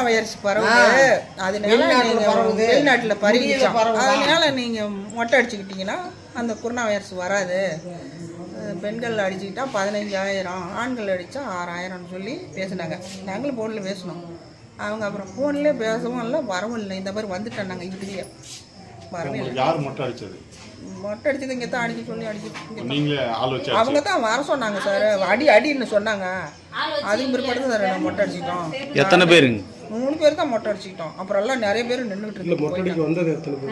Virus பரவுது, அதனால வெளிநாட்டில் பரவிச்சோம். அதனால நீங்கள் மொட்டை அடிச்சுக்கிட்டிங்கன்னா அந்த கொரோனா வைரஸ் வராது. பெண்கள் அடிச்சுக்கிட்டா 15,000, ஆண்கள் அடித்தா 6,000 சொல்லி பேசினாங்க. நாங்களும் ஃபோனில் பேசினோம். அவங்க அப்புறம் ஃபோன்லேயே பேசவும் இல்லை, வரவும் இல்லை. இந்த மாதிரி வந்துட்டோம் நாங்கள் இதுலேயே வரவே இல்லை. யார் மொட்டை அடித்தது? மொட்டை அடிச்சது இங்கே தான் அடிக்க சொல்லி நீங்களே ஆள் வச்சு அவங்க தான் வர சொன்னாங்க சார். அடின்னு சொன்னாங்க. அதுக்கு பிற்பாடு சார் நான் மொட்டை அடிச்சிட்டோம். எத்தனை பேருங்க? 3 பேர் தான் மொட்டை அடிச்சுக்கிட்டோம். அப்புறம் எல்லாம் நிறைய பேர் நின்றுட்டு இருக்கு. மொட்டை அடிக்க வந்தது எத்தனை பேர்?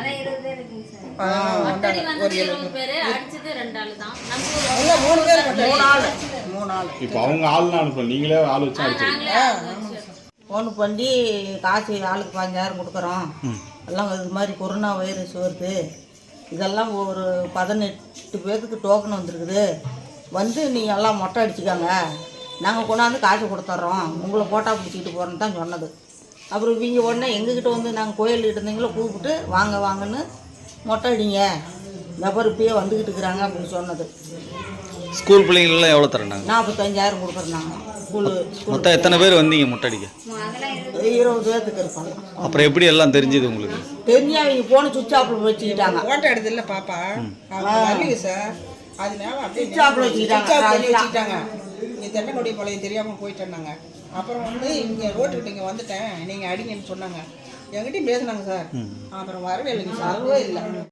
ஒரு 7 பேர். இப்போ அவங்க ஆள் அனுப்ப நீங்களே ஆள் வச்சு அடிச்சது? ஃபோன் பண்ணி காசு ஆளுக்கு 15,000 கொடுக்குறோம், எல்லாம் இது மாதிரி கொரோனா வைரஸ் வருது, இதெல்லாம் ஒரு 18 பேருக்கு டோக்கன் வந்துருக்குது, வந்து நீங்கள் எல்லாம் மொட்டை அடிச்சுக்காங்க, நாங்கள் கொண்டாந்து காசு கொடுத்துட்றோம், உங்களை ஃபோட்டோ பிடிச்சிக்கிட்டு போகிறோன்னு தான் சொன்னது. அப்புறம் இவங்க உடனே எங்ககிட்ட வந்து நாங்கள் கோயில்கிட்ட இருந்தீங்களோ கூப்பிட்டு வாங்கன்னு மொட்டை அடிங்க, நபர் இப்பயே வந்துக்கிட்டு இருக்கிறாங்க அப்படின்னு சொன்னது. ஸ்கூல் பிள்ளைங்களெல்லாம் எவ்வளோ தரேன்னாங்க? 45,000 கொடுக்குறாங்க. மொத்தம் எத்தனை பேர் வந்தீங்க மொட்டை அடிக்க? 20 பேர்த்துக்கு இருப்பாங்க. அப்புறம் எப்படி எல்லாம் தெரிஞ்சது உங்களுக்கு? தெரிஞ்சு அவங்க போன சுவிட்ச் ஆஃப்ல வச்சுக்கிட்டாங்க. ஓட்ட எடுத்து இல்லை பாப்பா சார், அதனால அப்படியே சுவிட்ச் ஆஃப்ல வச்சுக்கிட்டாங்க. இங்கே தென்னனுடைய பழைய தெரியாமல் போயிட்டேன்னாங்க. அப்புறம் வந்து இங்கே ரோட்டுக்கிட்ட இங்கே வந்துட்டேன், நீங்கள் அடிங்கன்னு சொன்னாங்க. என்கிட்டயும் பேசினாங்க சார். அப்புறம் வரவே இல்லைங்க சார், இல்லை.